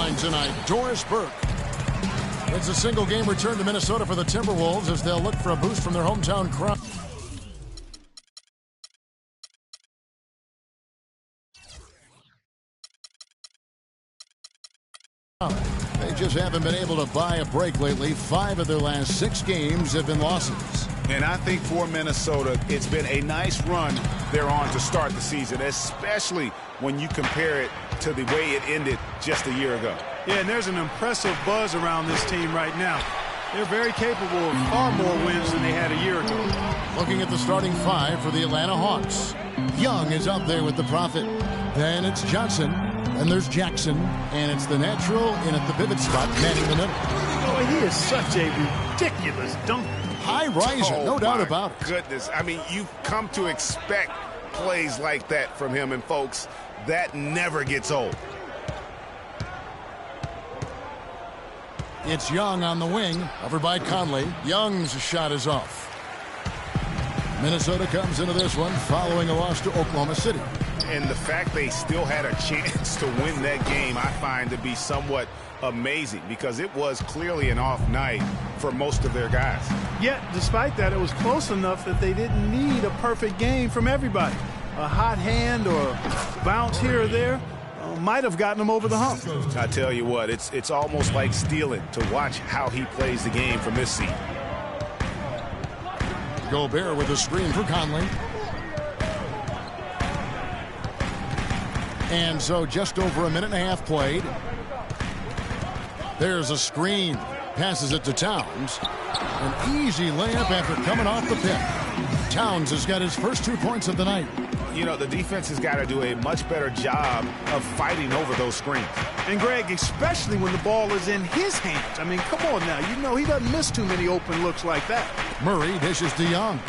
line tonight, Doris Burke. It's a single game return to Minnesota for the Timberwolves as they'll look for a boost from their hometown crowd. They just haven't been able to buy a break lately. 5 of their last 6 games have been losses. And I think for Minnesota, it's been a nice run they're on to start the season, especially when you compare it to the way it ended just a year ago. Yeah, and there's an impressive buzz around this team right now. They're very capable of far more wins than they had a year ago. Looking at the starting 5 for the Atlanta Hawks. Young is up there with the Prophet. Then it's Johnson. Then there's Jackson. And it's the natural in at the pivot spot, man in the middle. Boy, he is such a ridiculous dunker. High riser, no doubt about it. Goodness, I mean, you've come to expect plays like that from him, and folks, that never gets old. It's Young on the wing, covered by Conley. Young's shot is off. Minnesota comes into this one following a loss to Oklahoma City. And the fact they still had a chance to win that game, I find to be somewhat amazing, because it was clearly an off night for most of their guys. Yet, despite that, it was close enough that they didn't need a perfect game from everybody. A hot hand or a bounce here or there might have gotten them over the hump. I tell you what, it's almost like stealing to watch how he plays the game from this seat. Gobert with a screen for Conley. And so just over a minute and a half played. There's a screen. Passes it to Towns. An easy layup after coming off the pick. Towns has got his first 2 points of the night. You know, the defense has got to do a much better job of fighting over those screens. And, Greg, especially when the ball is in his hands. I mean, come on now. You know he doesn't miss too many open looks like that. Murray dishes to Young.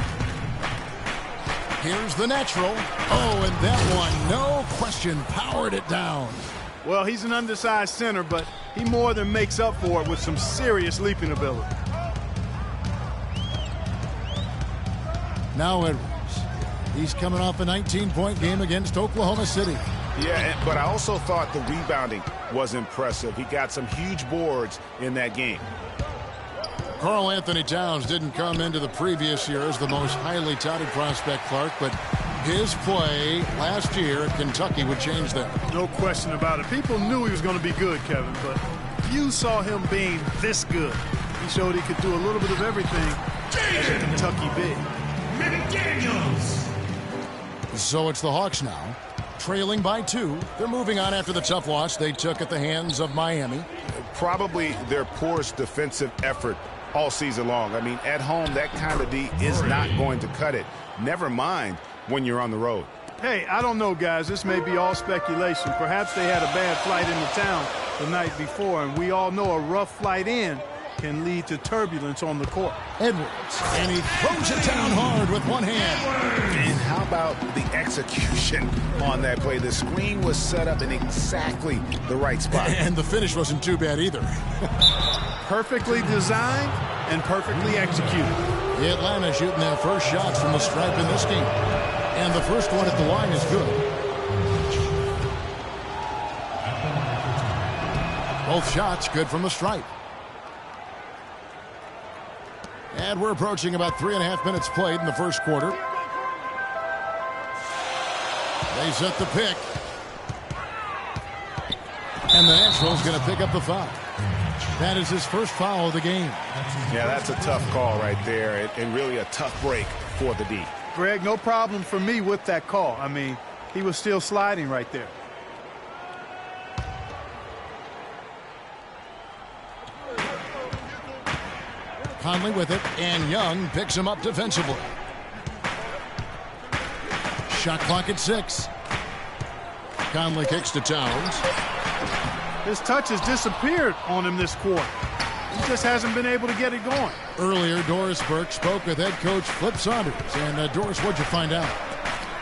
Here's the natural. Oh, and that one, no question, powered it down. Well, he's an undersized center, but he more than makes up for it with some serious leaping ability. Now Edwards. He's coming off a 19-point game against Oklahoma City. Yeah, but I also thought the rebounding was impressive. He got some huge boards in that game. Karl Anthony Towns didn't come into the previous year as the most highly touted prospect, Clark, but his play last year at Kentucky would change that. No question about it. People knew he was going to be good, Kevin, but few saw him being this good. He showed he could do a little bit of everything as a Kentucky big. McDaniels. So it's the Hawks now, trailing by 2. They're moving on after the tough loss they took at the hands of Miami. Probably their poorest defensive effort all season long. I mean, at home, that kind of D is not going to cut it. Never mind when you're on the road. Hey, I don't know, guys. This may be all speculation. Perhaps they had a bad flight into town the night before, and we all know a rough flight in can lead to turbulence on the court. Edwards, and he throws it down hard with one hand. And how about the execution on that play? The screen was set up in exactly the right spot. And the finish wasn't too bad either. Perfectly designed and perfectly executed. Atlanta shooting their first shots from the stripe in this game. And the first one at the line is good. Both shots good from the stripe. And we're approaching about 3.5 minutes played in the first quarter. They set the pick. And the natural's going to pick up the foul. That is his first foul of the game. Yeah, that's a tough call right there, and really a tough break for the D. Greg, no problem for me with that call. I mean, he was still sliding right there. Conley with it, and Young picks him up defensively. Shot clock at 6. Conley kicks to Towns. His touch has disappeared on him this quarter. He just hasn't been able to get it going. Earlier, Doris Burke spoke with head coach Flip Saunders. And Doris, what'd you find out?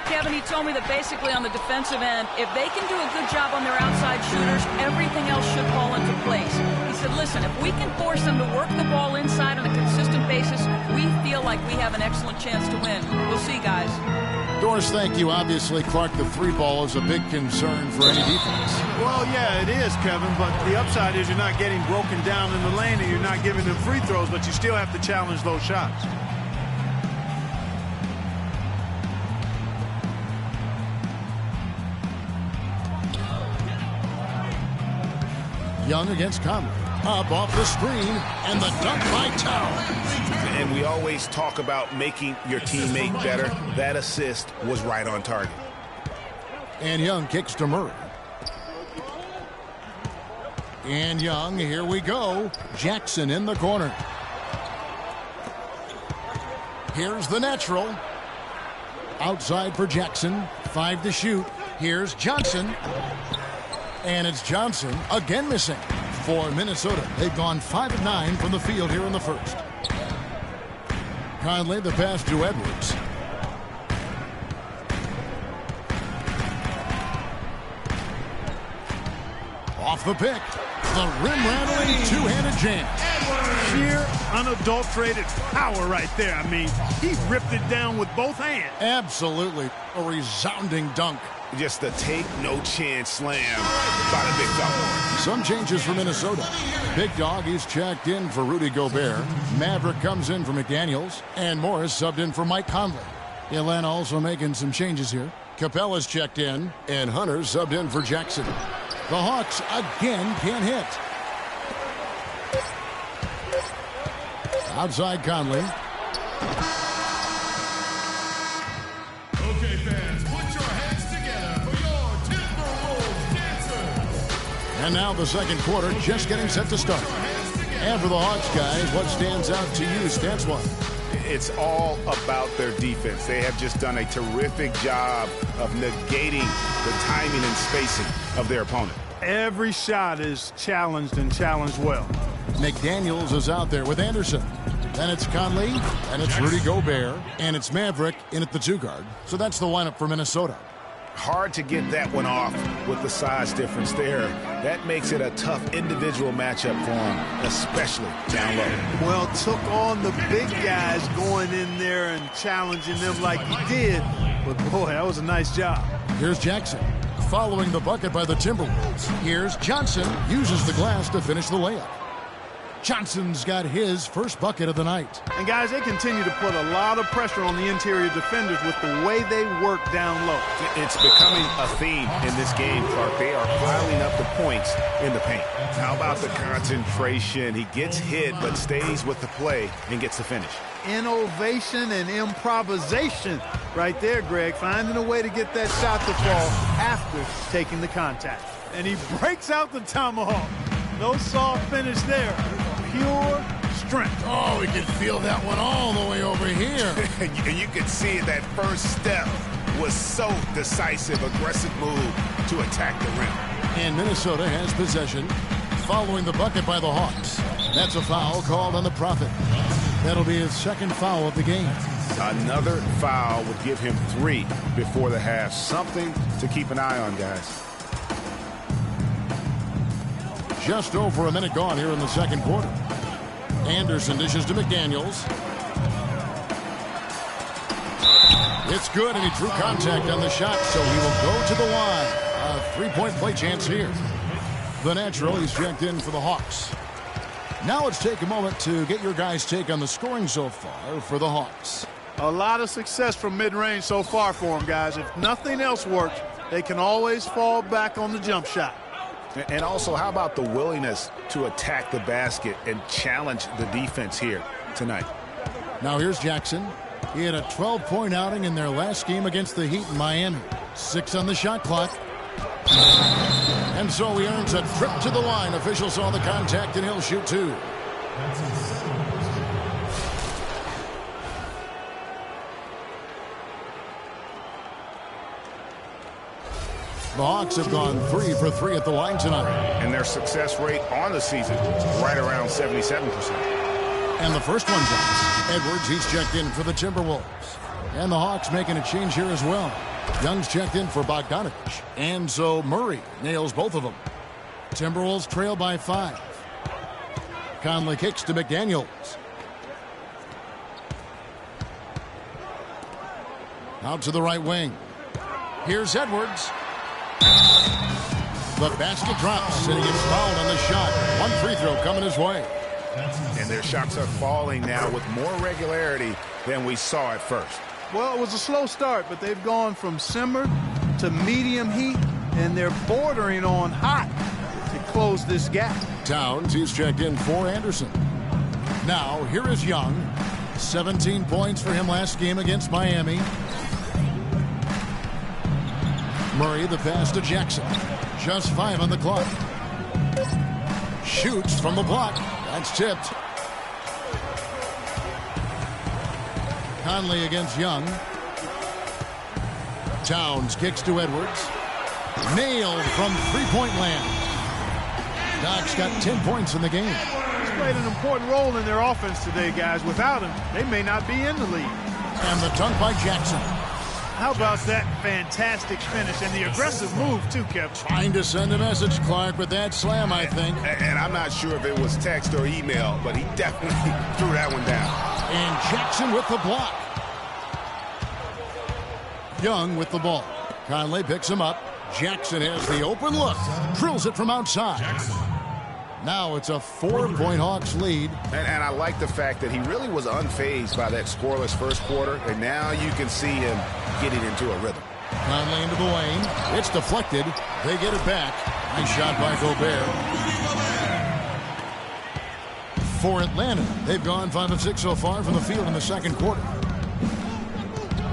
Kevin, he told me that basically on the defensive end, if they can do a good job on their outside shooters, everything else should fall into place. He said, listen, if we can force them to work the ball inside on a consistent basis, we feel like we have an excellent chance to win. We'll see, guys. Doris, thank you. Obviously, Clark, the three ball is a big concern for any defense. Well, yeah, it is, Kevin, but the upside is you're not getting broken down in the lane and you're not giving them free throws, but you still have to challenge those shots. Young against Conley. Up off the screen, and the dunk by Tao. And we always talk about making your teammate better. That assist was right on target. And Young kicks to Murray. And Young, here we go. Jackson in the corner. Here's the natural. Outside for Jackson. 5 to shoot. Here's Johnson. And it's Johnson again missing for Minnesota. They've gone 5 of 9 from the field here in the first. Conley, the pass to Edwards. Off the pick. The rim-rattling two-handed jam. Sheer, unadulterated power right there. I mean, he ripped it down with both hands. Absolutely. A resounding dunk. Just a take-no-chance slam by the big fella. Some changes for Minnesota. Big Dog, he's checked in for Rudy Gobert. Maverick comes in for McDaniels. And Morris subbed in for Mike Conley. Atlanta also making some changes here. Capella's checked in. And Hunter subbed in for Jackson. The Hawks again can't hit. Outside Conley. Okay, fans, put your hands together for your Timberwolves dancers. And now the second quarter just getting set to start. And for the Hawks, guys, what stands out to you stats-wise? It's all about their defense. They have just done a terrific job of negating the timing and spacing of their opponent. Every shot is challenged and challenged well. McDaniels is out there with Anderson. Then it's Conley, and it's Rudy Gobert, and it's Maverick in at the 2 guard. So that's the lineup for Minnesota. Hard to get that one off with the size difference there. That makes it a tough individual matchup for him, especially down low. Well, took on the big guys going in there and challenging them like he did. But, boy, that was a nice job. Here's Jackson. Following the bucket by the Timberwolves. Here's Johnson. Uses the glass to finish the layup. Johnson's got his first bucket of the night. And, guys, they continue to put a lot of pressure on the interior defenders with the way they work down low. It's becoming a theme in this game, Clark. They are piling up the points in the paint. How about the concentration? He gets hit but stays with the play and gets the finish. Innovation and improvisation right there, Greg. Finding a way to get that shot to fall after taking the contact. And he breaks out the tomahawk. No soft finish there. Pure strength. Oh, we can feel that one all the way over here. And you could see that first step was so decisive, aggressive move to attack the rim. And Minnesota has possession following the bucket by the Hawks. That's a foul called on the Prophet. That'll be his second foul of the game. Another foul would give him 3 before the half. Something to keep an eye on, guys. Just over a minute gone here in the second quarter. Anderson dishes to McDaniels. It's good, and he drew contact on the shot, so he will go to the line. A 3-point play chance here. The natural, he's checked in for the Hawks. Now let's take a moment to get your guys' take on the scoring so far for the Hawks. A lot of success from mid-range so far for them, guys. If nothing else works, they can always fall back on the jump shot. And also, how about the willingness to attack the basket and challenge the defense here tonight? Now here's Jackson. He had a 12-point outing in their last game against the Heat in Miami. 6 on the shot clock. And so he earns a trip to the line. Officials saw the contact, and he'll shoot 2. The Hawks have gone 3 for 3 at the line tonight. And their success rate on the season right around 77%. And the first one comes. Edwards, he's checked in for the Timberwolves. And the Hawks making a change here as well. Young's checked in for Bogdanovich. And so Murray nails both of them. Timberwolves trail by 5. Conley kicks to McDaniels. Out to the right wing. Here's Edwards. The basket drops, and he gets fouled on the shot. One free throw coming his way. And their shots are falling now with more regularity than we saw at first. Well, it was a slow start, but they've gone from simmer to medium heat, and they're bordering on hot to close this gap. Towns, he's checked in for Anderson. Now, here is Young. 17 points for him last game against Miami. Murray, the pass to Jackson. Just 5 on the clock. Shoots from the block. That's tipped. Conley against Young. Towns kicks to Edwards. Nailed from three-point land. Doc's got 10 points in the game. He's played an important role in their offense today, guys. Without him, they may not be in the league. And the dunk by Jackson. How about that fantastic finish and the aggressive move, too, Kevin? Trying to send a message, Clark, with that slam, I think. And I'm not sure if it was text or email, but he definitely threw that one down. And Jackson with the block. Young with the ball. Conley picks him up. Jackson has the open look. Drills it from outside. Now it's a 4-point Hawks lead. And I like the fact that he really was unfazed by that scoreless first quarter, and now you can see him getting into a rhythm. Conley into the lane. It's deflected. They get it back. Nice shot by Gobert. For Atlanta, they've gone 5 of 6 so far from the field in the second quarter.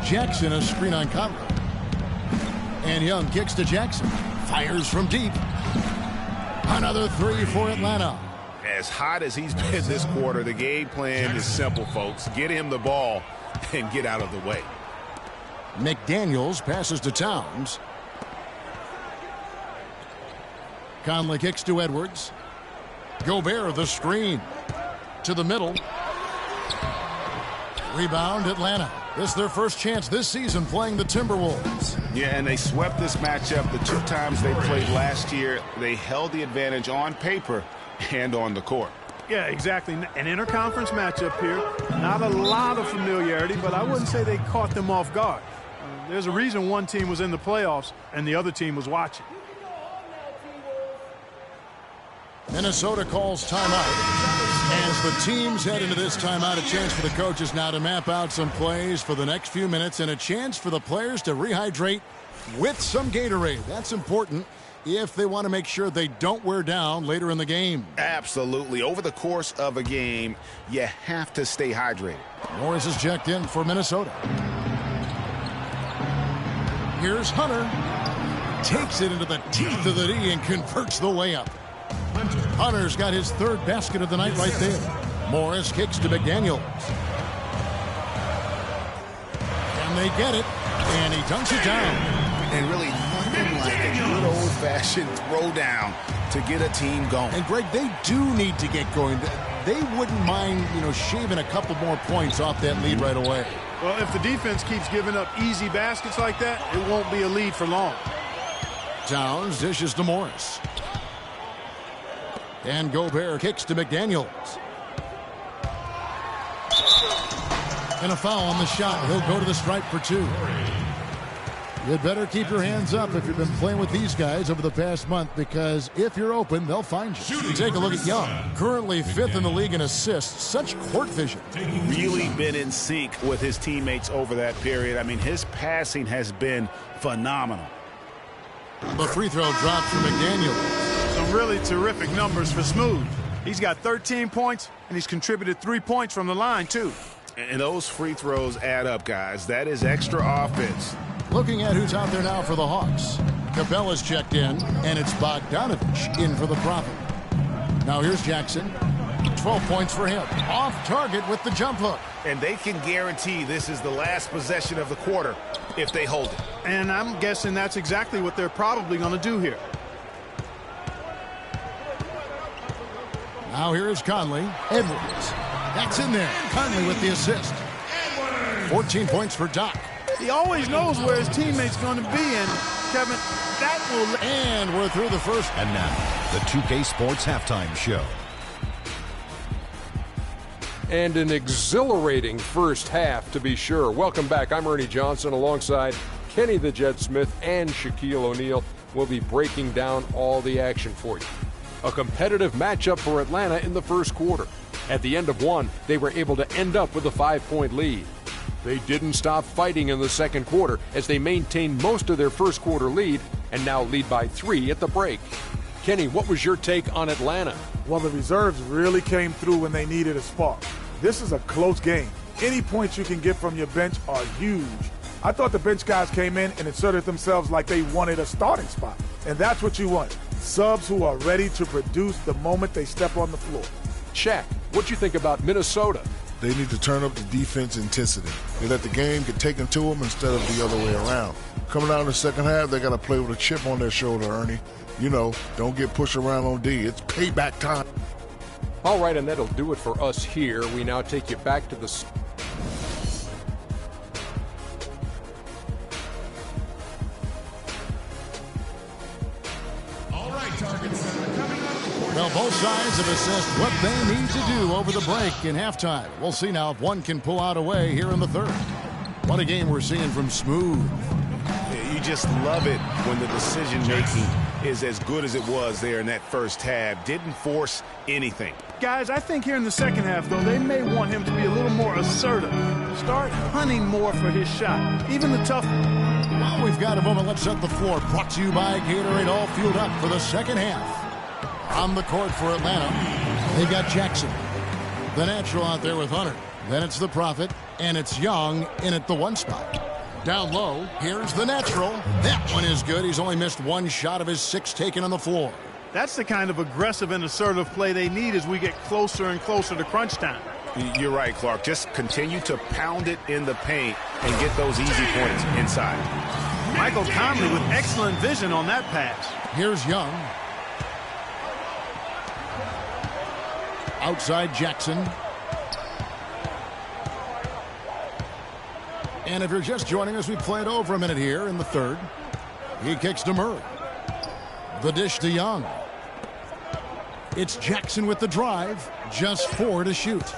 Jackson a screen on Conley. And Young kicks to Jackson. Fires from deep. Another 3 for Atlanta. As hot as he's been this quarter, the game plan is simple, folks. Get him the ball and get out of the way. McDaniels passes to Towns. Conley kicks to Edwards. Gobert the screen. To the middle. Rebound Atlanta. This is their first chance this season playing the Timberwolves. Yeah, and they swept this matchup the 2 times they played last year. They held the advantage on paper and on the court. Yeah, exactly. An interconference matchup here. Not a lot of familiarity, but I wouldn't say they caught them off guard. There's a reason one team was in the playoffs and the other team was watching. Minnesota calls timeout. As the teams head into this timeout, a chance for the coaches now to map out some plays for the next few minutes and a chance for the players to rehydrate with some Gatorade. That's important if they want to make sure they don't wear down later in the game. Absolutely. Over the course of a game, you have to stay hydrated. Morris is checked in for Minnesota. Here's Hunter. Takes it into the teeth of the D and converts the layup. Hunter's got his 3rd basket of the night right there. Morris kicks to McDaniels. And they get it. And he dunks it down. And really nothing like a good old-fashioned throwdown to get a team going. And, Greg, they do need to get going. They wouldn't mind, shaving a couple more points off that lead right away. Well, if the defense keeps giving up easy baskets like that, it won't be a lead for long. Towns dishes to Morris. And Gobert kicks to McDaniels. And a foul on the shot. He'll go to the stripe for 2. You'd better keep your hands up if you've been playing with these guys over the past month, because if you're open, they'll find you. Take a look at Young. Currently 5th in the league in assists. Such court vision. Really been in sync with his teammates over that period. I mean, his passing has been phenomenal. The free throw dropped for McDaniels. Some really terrific numbers for Smooth. He's got 13 points, and he's contributed 3 points from the line, too. And those free throws add up, guys. That is extra offense. Looking at who's out there now for the Hawks. Capella's checked in, and it's Bogdanovich in for the Prophet. Now here's Jackson. 12 points for him. Off target with the jump hook. And they can guarantee this is the last possession of the quarter if they hold it. And I'm guessing that's exactly what they're probably going to do here. Now here is Conley. Edwards. That's in there. Conley with the assist. 14 points for Doc. He always knows where his teammate's going to be, and Kevin, that will... And we're through the first. And now, the 2K Sports Halftime Show. And an exhilarating first half, to be sure. Welcome back. I'm Ernie Johnson alongside Kenny the Jet Smith and Shaquille O'Neal. We'll be breaking down all the action for you. A competitive matchup for Atlanta in the first quarter. At the end of one, they were able to end up with a 5-point lead. They didn't stop fighting in the second quarter as they maintained most of their first quarter lead and now lead by 3 at the break. Kenny, what was your take on Atlanta? Well, the reserves really came through when they needed a spark. This is a close game. Any points you can get from your bench are huge. I thought the bench guys came in and inserted themselves like they wanted a starting spot. And that's what you want. Subs who are ready to produce the moment they step on the floor. Shaq, what you think about Minnesota? They need to turn up the defense intensity. They let the game get taken to them instead of the other way around. Coming out in the second half, they got to play with a chip on their shoulder, Ernie. You know, don't get pushed around on D. It's payback time. All right, and that'll do it for us here. We now take you back to the... Well, both sides have assessed what they need to do over the break in halftime. We'll see now if one can pull out a way here in the third. What a game we're seeing from Smooth. Yeah, you just love it when the decision-making is as good as it was there in that first half. Didn't force anything. Guys, I think here in the second half, though, they may want him to be a little more assertive. Start hunting more for his shot, even the tough one. Well, we've got a moment. Let's set the floor. Brought to you by Gatorade, all fueled up for the second half. On the court for Atlanta, they've got Jackson. The natural out there with Hunter. Then it's the Prophet, and it's Young in at the 1 spot. Down low, here's the natural. That one is good. He's only missed 1 shot of his 6 taken on the floor. That's the kind of aggressive and assertive play they need as we get closer and closer to crunch time. You're right, Clark. Just continue to pound it in the paint and get those easy points inside. Michael Conley with excellent vision on that pass. Here's Young. Outside Jackson. And if you're just joining us, we played over a minute here in the third. He kicks to Murray. The dish to Young. It's Jackson with the drive. Just 4 to shoot.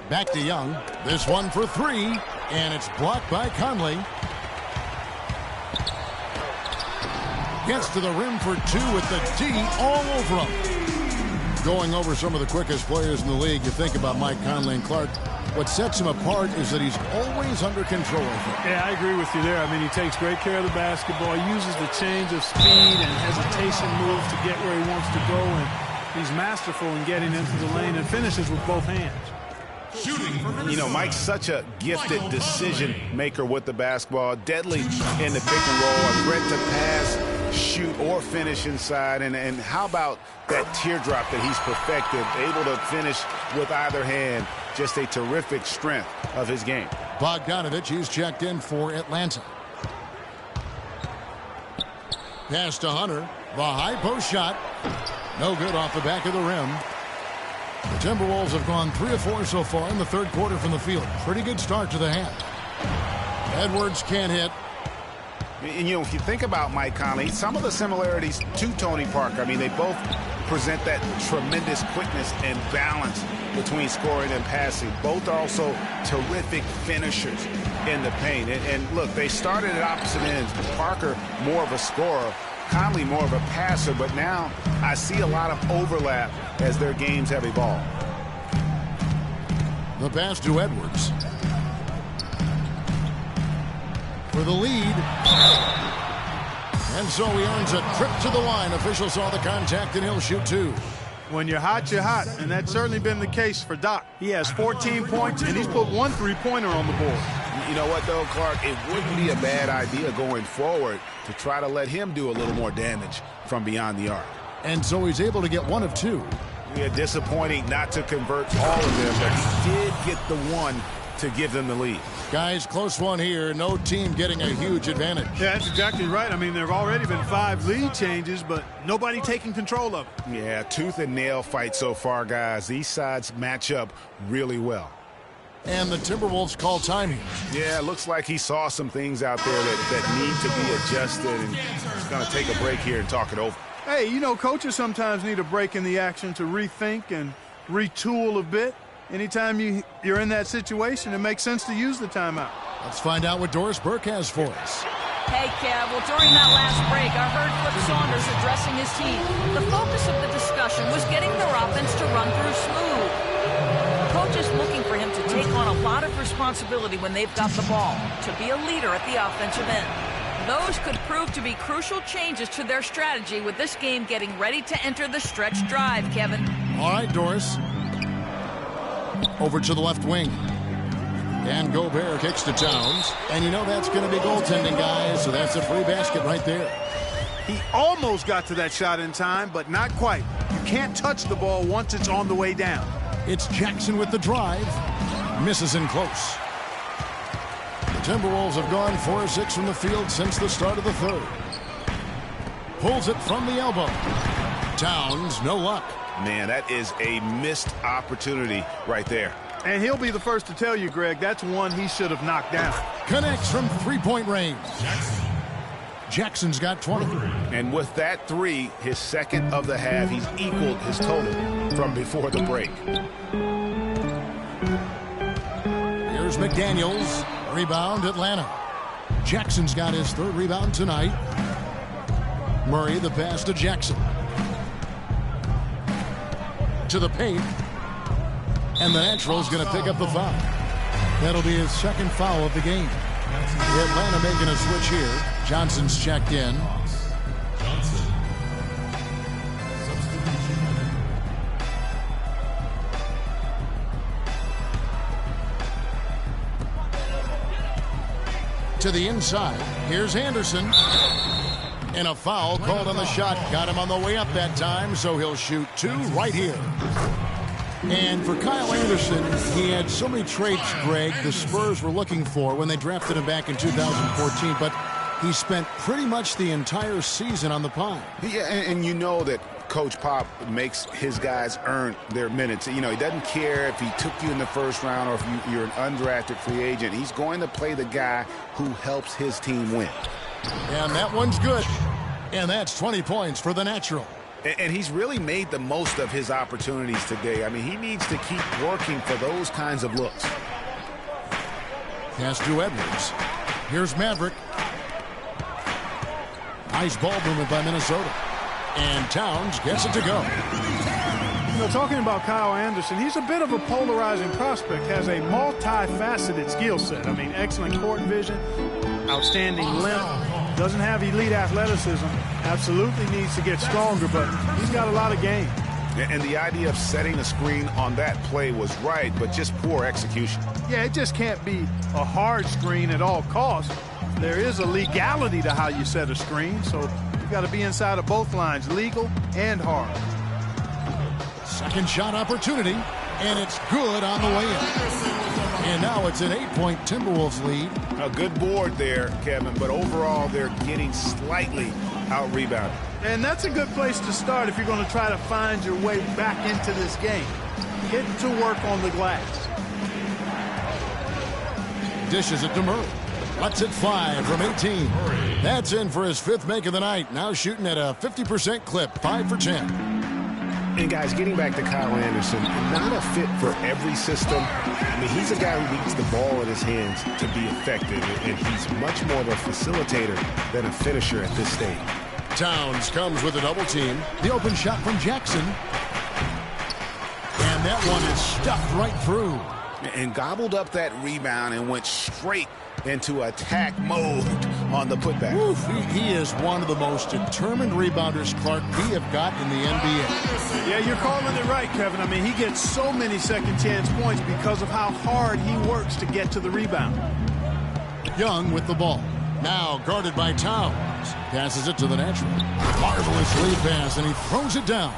Back to Young. This one for 3. And it's blocked by Conley. Gets to the rim for 2 with the D all over him. Going over some of the quickest players in the league, you think about Mike Conley and Clark. What sets him apart is that he's always under control, I think. Yeah, I agree with you there. I mean, he takes great care of the basketball, uses the change of speed and hesitation moves to get where he wants to go, and he's masterful in getting into the lane and finishes with both hands. You know, Mike's such a gifted decision maker with the basketball, deadly in the pick and roll, a threat to pass, shoot, or finish inside. And how about that teardrop that he's perfected, able to finish with either hand? Just a terrific strength of his game. Bogdanovich, he's checked in for Atlanta. Pass to Hunter. The high post shot. No good off the back of the rim. The Timberwolves have gone 3 of 4 so far in the third quarter from the field. Pretty good start to the half. Edwards can't hit. And, you know, if you think about Mike Conley, some of the similarities to Tony Parker, I mean, they both present that tremendous quickness and balance between scoring and passing. Both are also terrific finishers in the paint. And look, they started at opposite ends. Parker, more of a scorer. Conley, more of a passer. But now I see a lot of overlap as their games have evolved. The pass to Edwards. For the lead. And so he earns a trip to the line. Officials saw the contact, and he'll shoot 2. When you're hot, you're hot, and that's certainly been the case for Doc. He has 14 points, and he's put 1 3-pointer on the board. You know what, though, Clark? It wouldn't be a bad idea going forward to try to let him do a little more damage from beyond the arc. And so he's able to get 1 of 2. Yeah, disappointing not to convert all of them, but he did get the one to give them the lead. Guys, close one here. No team getting a huge advantage. Yeah, that's exactly right. I mean, there have already been 5 lead changes, but nobody taking control of it. Yeah, tooth and nail fight so far, guys. These sides match up really well. And the Timberwolves call time here. Yeah, it looks like he saw some things out there that need to be adjusted, and he's going to take a break here and talk it over. Hey, you know, coaches sometimes need a break in the action to rethink and retool a bit. anytime you're in that situation, it makes sense to use the timeout. Let's find out what Doris Burke has for us. Hey, Kev, well, during that last break, I heard Flip Saunders addressing his team. The focus of the discussion was getting their offense to run through smooth. The coach is looking for him to take on a lot of responsibility when they've got the ball, to be a leader at the offensive end. Those could prove to be crucial changes to their strategy with this game getting ready to enter the stretch drive, Kevin. All right, Doris. Over to the left wing. And Gobert kicks to Towns. And you know that's going to be goaltending, guys, so that's a free basket right there. He almost got to that shot in time, but not quite. You can't touch the ball once it's on the way down. It's Jackson with the drive. Misses in close. The Timberwolves have gone 4-6 from the field since the start of the third. Pulls it from the elbow. Towns, no luck. Man, that is a missed opportunity right there. And he'll be the first to tell you, Greg, that's one he should have knocked down. Connects from three-point range. Jackson's got 20. And with that three, his second of the half, he's equaled his total from before the break. Here's McDaniels. Rebound, Atlanta. Jackson's got his third rebound tonight. Murray, the pass to Jackson. To the paint. And the Natural's going to pick up the foul. That'll be his second foul of the game. Atlanta making a switch here. Johnson's checked in. To the inside. Here's Anderson. And a foul called on the shot. Got him on the way up that time, so he'll shoot two right here. And for Kyle Anderson, he had so many traits, Greg, the Spurs were looking for when they drafted him back in 2014, but he spent pretty much the entire season on the pine. Yeah, and you know that Coach Pop makes his guys earn their minutes. You know, he doesn't care if he took you in the first round or if you're an undrafted free agent. He's going to play the guy who helps his team win. And that one's good. And that's 20 points for the Natural. And he's really made the most of his opportunities today. I mean, he needs to keep working for those kinds of looks. Pass to Edwards. Here's Maverick. Nice ball movement by Minnesota. And Towns gets it to go. You know, talking about Kyle Anderson, he's a bit of a polarizing prospect, has a multifaceted skill set. I mean, excellent court vision, outstanding length, doesn't have elite athleticism, absolutely needs to get stronger, but he's got a lot of game. And the idea of setting a screen on that play was right, but just poor execution. Yeah, it just can't be a hard screen at all costs. There is a legality to how you set a screen, so you've got to be inside of both lines, legal and hard. Second shot opportunity, and it's good on the way in. And now it's an 8-point Timberwolves lead. A good board there, Kevin, but overall they're getting slightly out-rebounded. And that's a good place to start if you're going to try to find your way back into this game. Get to work on the glass. Dishes it to Murray. Lets it fly from 18. That's in for his fifth make of the night. Now shooting at a 50% clip, 5 for 10. And guys, getting back to Kyle Anderson, not a fit for every system. I mean, he's a guy who needs the ball in his hands to be effective, and he's much more of a facilitator than a finisher at this stage. Towns comes with a double team. The open shot from Jackson. And that one is stuffed right through. And gobbled up that rebound and went straight into attack mode on the putback. Oof, he is one of the most determined rebounders, Clark, we have got in the NBA. Yeah, you're calling it right, Kevin. I mean, he gets so many second chance points because of how hard he works to get to the rebound. Young with the ball. Now guarded by Towns. Passes it to the Natural. Marvelous lead pass, and he throws it down.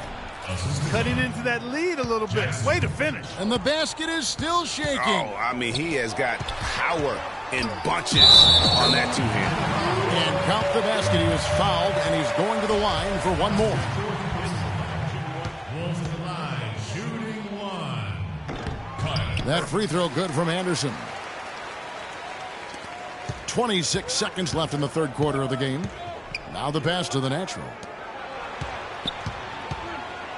Cutting into that lead a little bit. Way to finish. And the basket is still shaking. Oh, I mean, he has got power in bunches on that two-hand. And count the basket. He was fouled, and he's going to the line for one more. That free throw good from Anderson. 26 seconds left in the third quarter of the game. Now the pass to the Natural.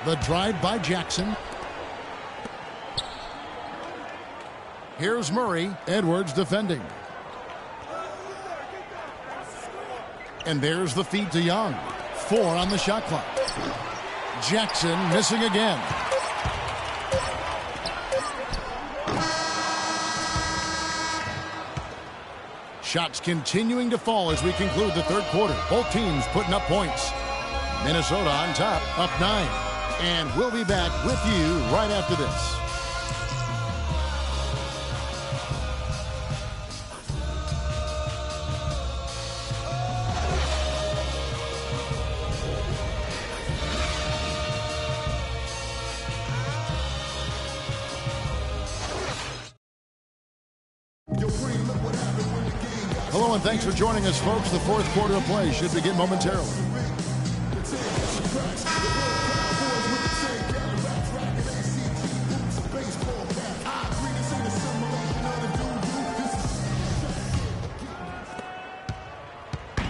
The drive by Jackson. Here's Murray. Edwards defending. And there's the feed to Young. 4 on the shot clock. Jackson missing again. Shots continuing to fall as we conclude the third quarter. Both teams putting up points. Minnesota on top, up 9. And we'll be back with you right after this. Hello and thanks for joining us, folks. The fourth quarter of play should begin momentarily.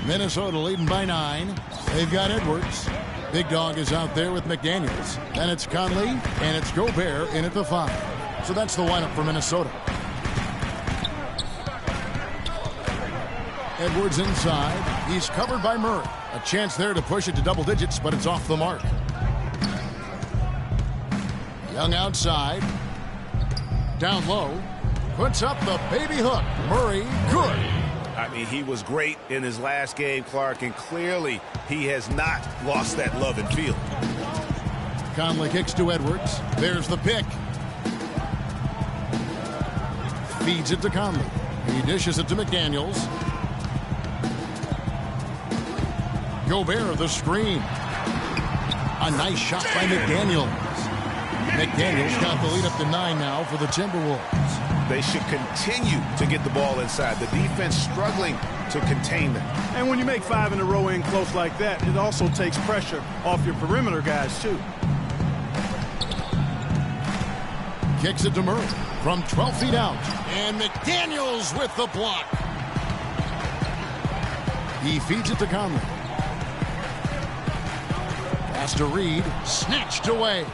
Minnesota leading by 9. They've got Edwards. Big Dog is out there with McDaniels. Then it's Conley, and it's Gobert in at the 5. So that's the lineup for Minnesota. Edwards inside. He's covered by Murray. A chance there to push it to double digits, but it's off the mark. Young outside. Down low. Puts up the baby hook. Murray, good. I mean, he was great in his last game, Clark, and clearly he has not lost that love and feel. Conley kicks to Edwards. There's the pick. Feeds it to Conley. He dishes it to McDaniels. Gobert, the screen. A nice shot by McDaniels. McDaniels got the lead up to 9 now for the Timberwolves. They should continue to get the ball inside. The defense struggling to contain them. And when you make 5 in a row in close like that, it also takes pressure off your perimeter guys, too. Kicks it to Murray from 12 feet out. And McDaniels with the block. He feeds it to Conley. Pass to Reed. Snatched away.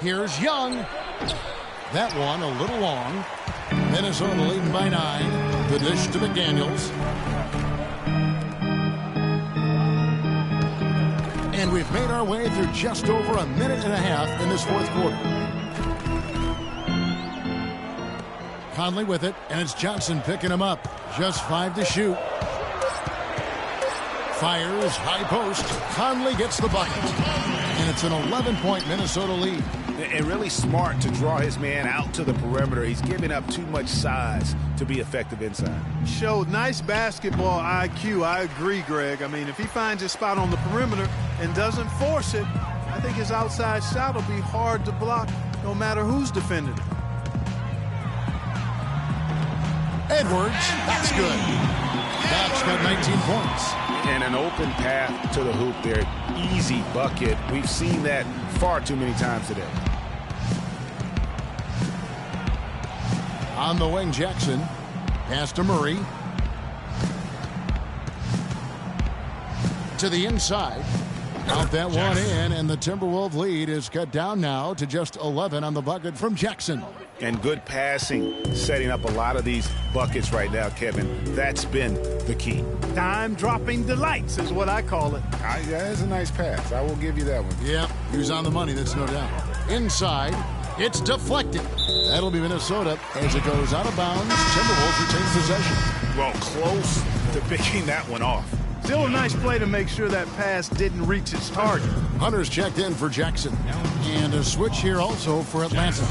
Here's Young. That one a little long. Minnesota leading by 9. The dish to McDaniels. And we've made our way through just over a minute and a half in this fourth quarter. Conley with it, and it's Johnson picking him up. Just 5 to shoot. Fires, high post. Conley gets the bucket. And it's an 11-point Minnesota lead. And really smart to draw his man out to the perimeter. He's giving up too much size to be effective inside. Showed nice basketball IQ. I agree, Greg. I mean, if he finds his spot on the perimeter and doesn't force it, I think his outside shot will be hard to block no matter who's defending it. Edwards, that's good. Doc's got 19 points. And an open path to the hoop there. Easy bucket. We've seen that far too many times today. On the wing, Jackson. Pass to Murray. To the inside. Count that one in, and the Timberwolves lead is cut down now to just 11 on the bucket from Jackson. And good passing, setting up a lot of these buckets right now, Kevin. That's been the key. Dime-dropping delights is what I call it. That is a nice pass. I will give you that one. Yeah, he was on the money, that's no doubt. Inside, it's deflected. That'll be Minnesota as it goes out of bounds. Timberwolves retain possession. Well, close to picking that one off. Still a nice play to make sure that pass didn't reach its target. Hunter's checked in for Jackson. And a switch here also for Atlanta.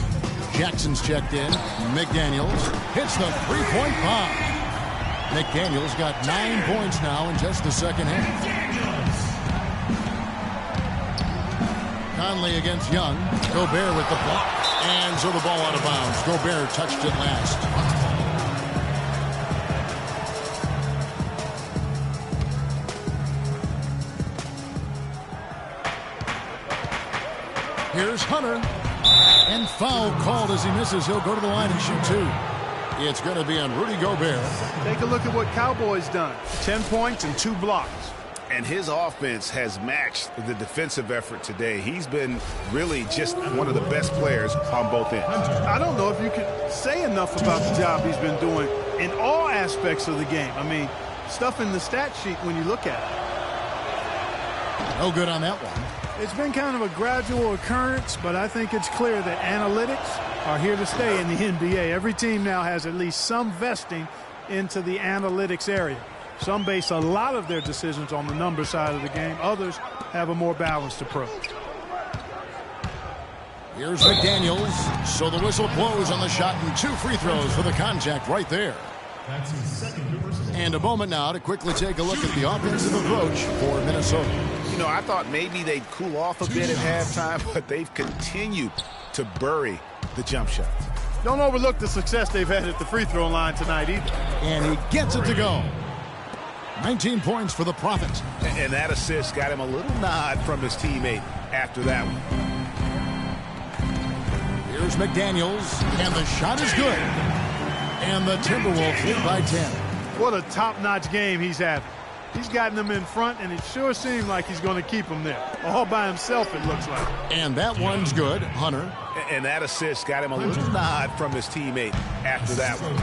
Jackson's checked in. McDaniels hits the three-point bomb. McDaniels got 9 points now in just the second half. Conley against Young. Gobert with the block. And so the ball out of bounds. Gobert touched it last. Here's Hunter. And foul called as he misses. He'll go to the line and shoot 2. It's going to be on Rudy Gobert. Take a look at what Cowboys done. 10 points and 2 blocks. And his offense has matched the defensive effort today. He's been really just one of the best players on both ends. I don't know if you can say enough about the job he's been doing in all aspects of the game. I mean, stuff in the stat sheet when you look at it. No good on that one. It's been kind of a gradual occurrence, but I think it's clear that analytics are here to stay in the NBA. Every team now has at least some vesting into the analytics area. Some base a lot of their decisions on the number side of the game. Others have a more balanced approach. Here's McDaniels. So the whistle blows on the shot and 2 free throws for the contact right there. And a moment now to quickly take a look at the offensive approach for Minnesota. You know, I thought maybe they'd cool off a bit at halftime, but they've continued to bury the jump shot. Don't overlook the success they've had at the free throw line tonight either. And he gets it to go. 19 points for the Profits. And that assist got him a little nod from his teammate after that one. Here's McDaniels, and the shot is good. And the Timberwolves lead by 10. What a top-notch game he's having. He's gotten them in front, and it sure seemed like he's going to keep them there. All by himself, it looks like. And that one's good, Hunter. And that assist got him a little nod from his teammate after that one.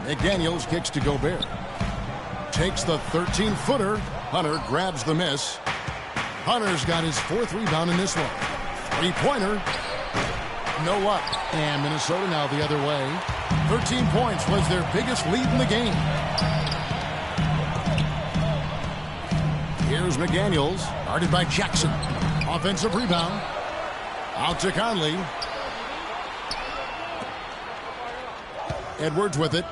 McDaniels kicks to Gobert. Takes the 13-footer. Hunter grabs the miss. Hunter's got his 4th rebound in this one. 3-pointer. No luck. And Minnesota now the other way. 13 points was their biggest lead in the game. Here's McDaniels. Guarded by Jackson. Offensive rebound. Out to Conley. Edwards with it.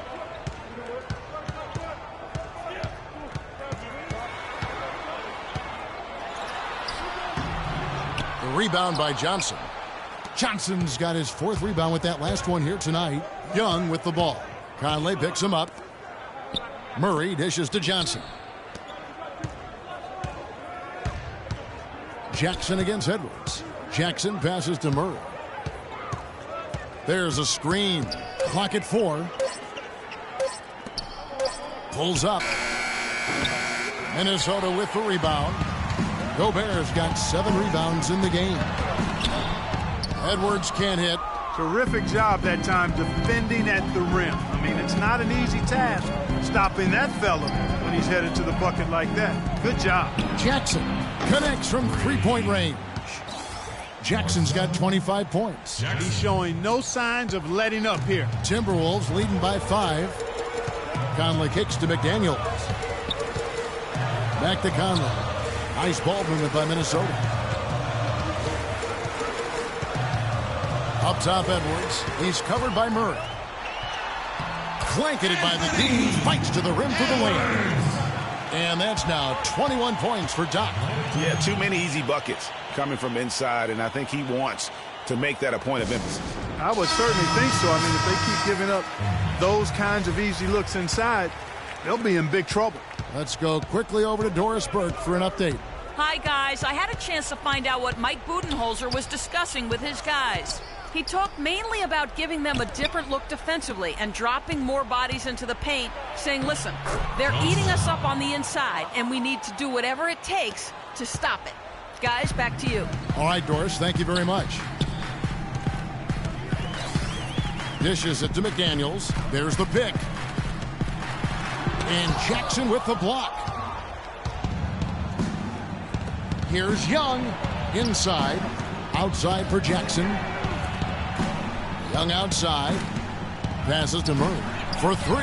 The rebound by Johnson. Johnson's got his 4th rebound with that last one here tonight. Young with the ball. Conley picks him up. Murray dishes to Johnson. Jackson against Edwards. Jackson passes to Murray. There's a screen. Clock at 4. Pulls up. Minnesota with the rebound. Gobert's got 7 rebounds in the game. Edwards can't hit. Terrific job that time defending at the rim. I mean, it's not an easy task stopping that fella when he's headed to the bucket like that. Good job. Jackson connects from 3-point range. Jackson's got 25 points. He's showing no signs of letting up here. Timberwolves leading by 5. Conley kicks to McDaniels. Back to Conley. Nice ball movement by Minnesota. Up top, Edwards. He's covered by Murray. Blanketed by the D. Fights to the rim for the win. And that's now 21 points for Doc. Yeah, too many easy buckets coming from inside, and I think he wants to make that a point of emphasis. I would certainly think so. I mean, if they keep giving up those kinds of easy looks inside, they'll be in big trouble. Let's go quickly over to Doris Burke for an update. Hi, guys. I had a chance to find out what Mike Budenholzer was discussing with his guys. He talked mainly about giving them a different look defensively and dropping more bodies into the paint, saying, listen, they're eating us up on the inside, and we need to do whatever it takes to stop it. Guys, back to you. All right, Doris, thank you very much. Dishes it to McDaniels. There's the pick. And Jackson with the block. Here's Young inside. Outside for Jackson. Young outside. Passes to Murray. For 3.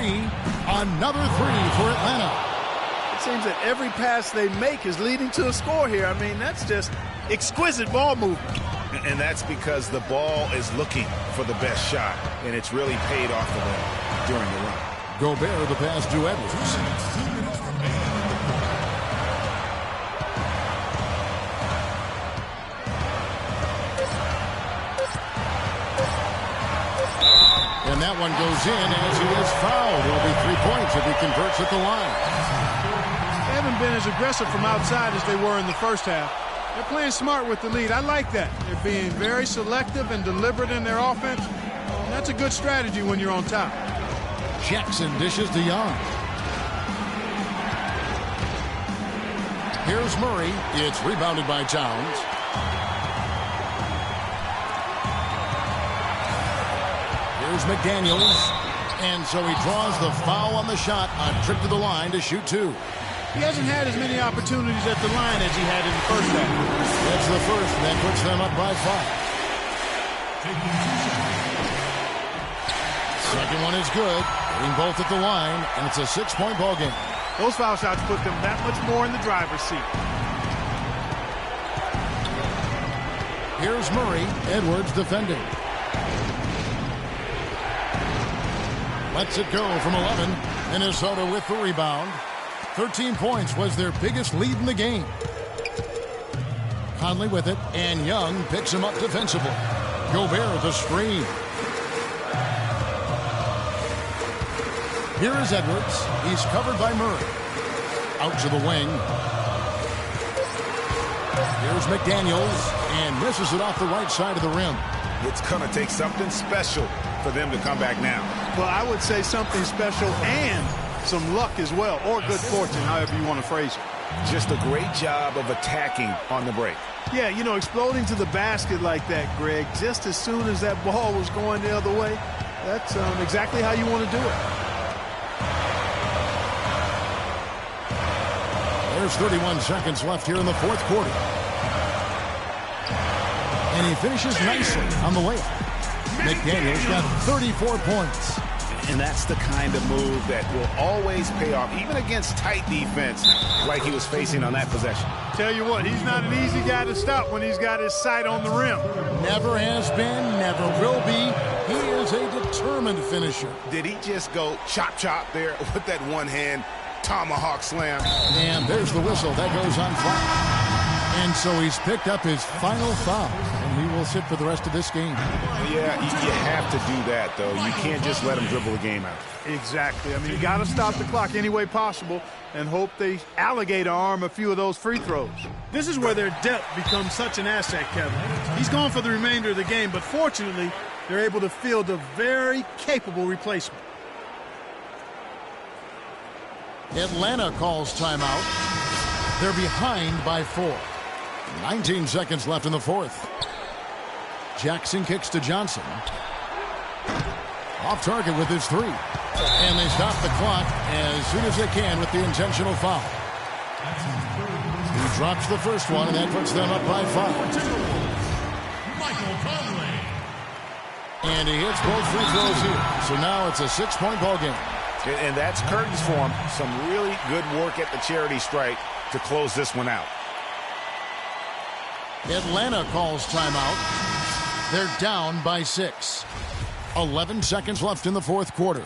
Another 3 for Atlanta. It seems that every pass they make is leading to a score here. I mean, that's just exquisite ball movement. And that's because the ball is looking for the best shot, and it's really paid off for them during the run. Gobert the pass to Edwards. And that one goes in as he is fouled. It'll be 3 points if he converts at the line. They haven't been as aggressive from outside as they were in the first half. They're playing smart with the lead. I like that. They're being very selective and deliberate in their offense. That's a good strategy when you're on top. Jackson dishes to Young. Here's Murray. It's rebounded by Towns. Here's McDaniels. And so he draws the foul on the shot. A trip to the line to shoot two. He hasn't had as many opportunities at the line as he had in the first half. That's the first. That puts them up by 5. Second one is good. Getting both at the line, and it's a 6-point ball game. Those foul shots put them that much more in the driver's seat. Here's Murray. Edwards defending. Lets it go from 11. Minnesota with the rebound. 13 points was their biggest lead in the game. Conley with it, and Young picks him up defensively. Gobert with a screen. Here is Edwards. He's covered by Murray. Out to the wing. Here's McDaniels, and misses it off the right side of the rim. It's going to take something special for them to come back now. Well, I would say something special and some luck as well, or good fortune, however you want to phrase it. Just a great job of attacking on the break. Yeah, you know, exploding to the basket like that, Greg, just as soon as that ball was going the other way, that's exactly how you want to do it. There's 31 seconds left here in the fourth quarter. And he finishes nicely on the layup. McDaniels got 34 points. And that's the kind of move that will always pay off, even against tight defense like he was facing on that possession. Tell you what, he's not an easy guy to stop when he's got his sight on the rim. Never has been, never will be. He is a determined finisher. Did he just go chop there with that one-hand tomahawk slam? And there's the whistle. That goes on flat. And so he's picked up his final foul, and he will sit for the rest of this game. Yeah, you have to do that, though. You can't just let him dribble the game out. Exactly. I mean, you got to stop the clock any way possible and hope they alligator arm a few of those free throws. This is where their depth becomes such an asset, Kevin. He's gone for the remainder of the game, but fortunately, they're able to field a very capable replacement. Atlanta calls timeout. They're behind by 4. 19 seconds left in the fourth. Jackson kicks to Johnson. Off target with his 3. And they stop the clock as soon as they can with the intentional foul. He drops the first one, and that puts them up by 5. Michael Conley. And he hits both free throws here. So now it's a 6-point ball game. And that's curtains for him. Some really good work at the charity stripe to close this one out. Atlanta calls timeout. They're down by 6. 11 seconds left in the fourth quarter.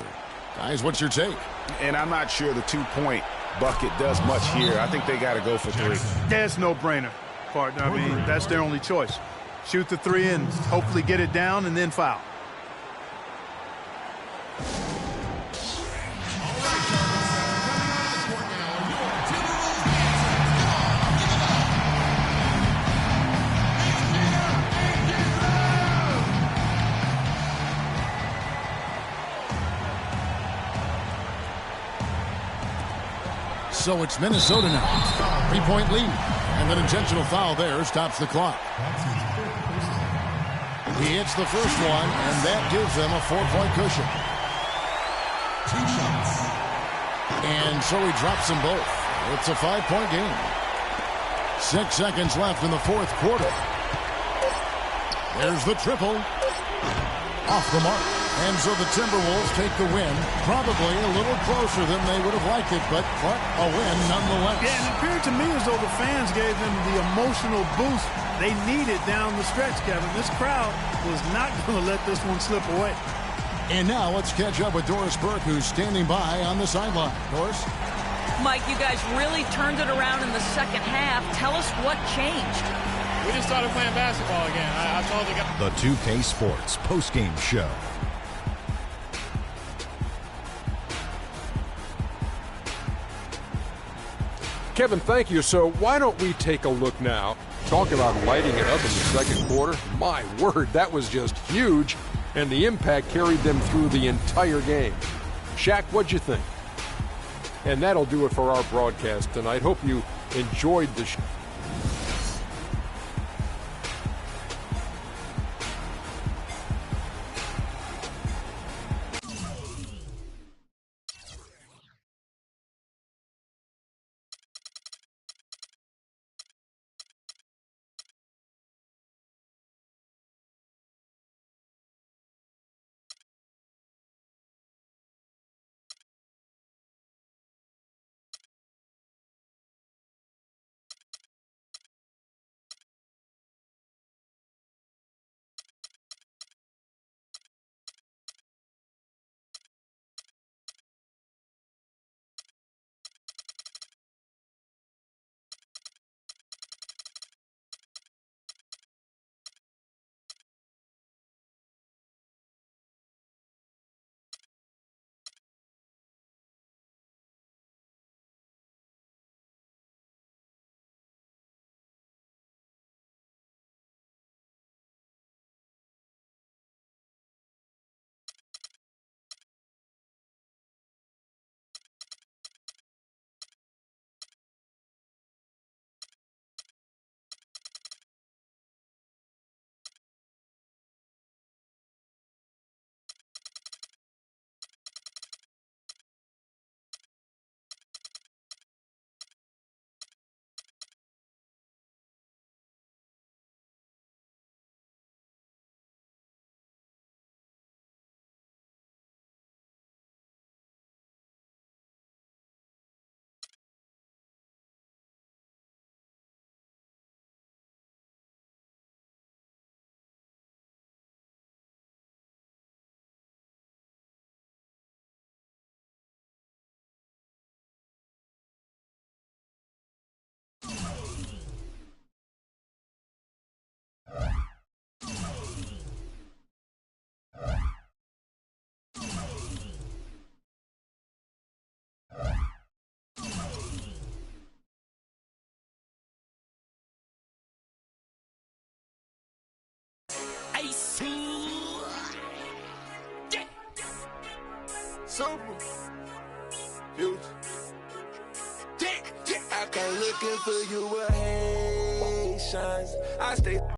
Guys, what's your take? And I'm not sure the 2-point bucket does much here. I think they got to go for 3. That's no-brainer, partner. I mean, that's their only choice. Shoot the 3 and hopefully get it down and then foul. So it's Minnesota now. 3-point lead. And an intentional foul there stops the clock. He hits the first one, and that gives them a 4-point cushion. 2 shots. And so he drops them both. It's a 5-point game. 6 seconds left in the fourth quarter. There's the triple. Off the mark. And so the Timberwolves take the win. Probably a little closer than they would have liked it, but a win nonetheless. Yeah, and it appeared to me as though the fans gave them the emotional boost they needed down the stretch, Kevin. This crowd was not going to let this one slip away. And now let's catch up with Doris Burke, who's standing by on the sideline. Doris? Mike, you guys really turned it around in the second half. Tell us what changed. We just started playing basketball again. I told the guys. The 2K Sports postgame show. Kevin, thank you. So why don't we take a look now? Talk about lighting it up in the second quarter. My word, that was just huge, and the impact carried them through the entire game. Shaq, what'd you think? And that'll do it for our broadcast tonight. Hope you enjoyed the show. Super. Future. I come looking for you with Haitians. I stay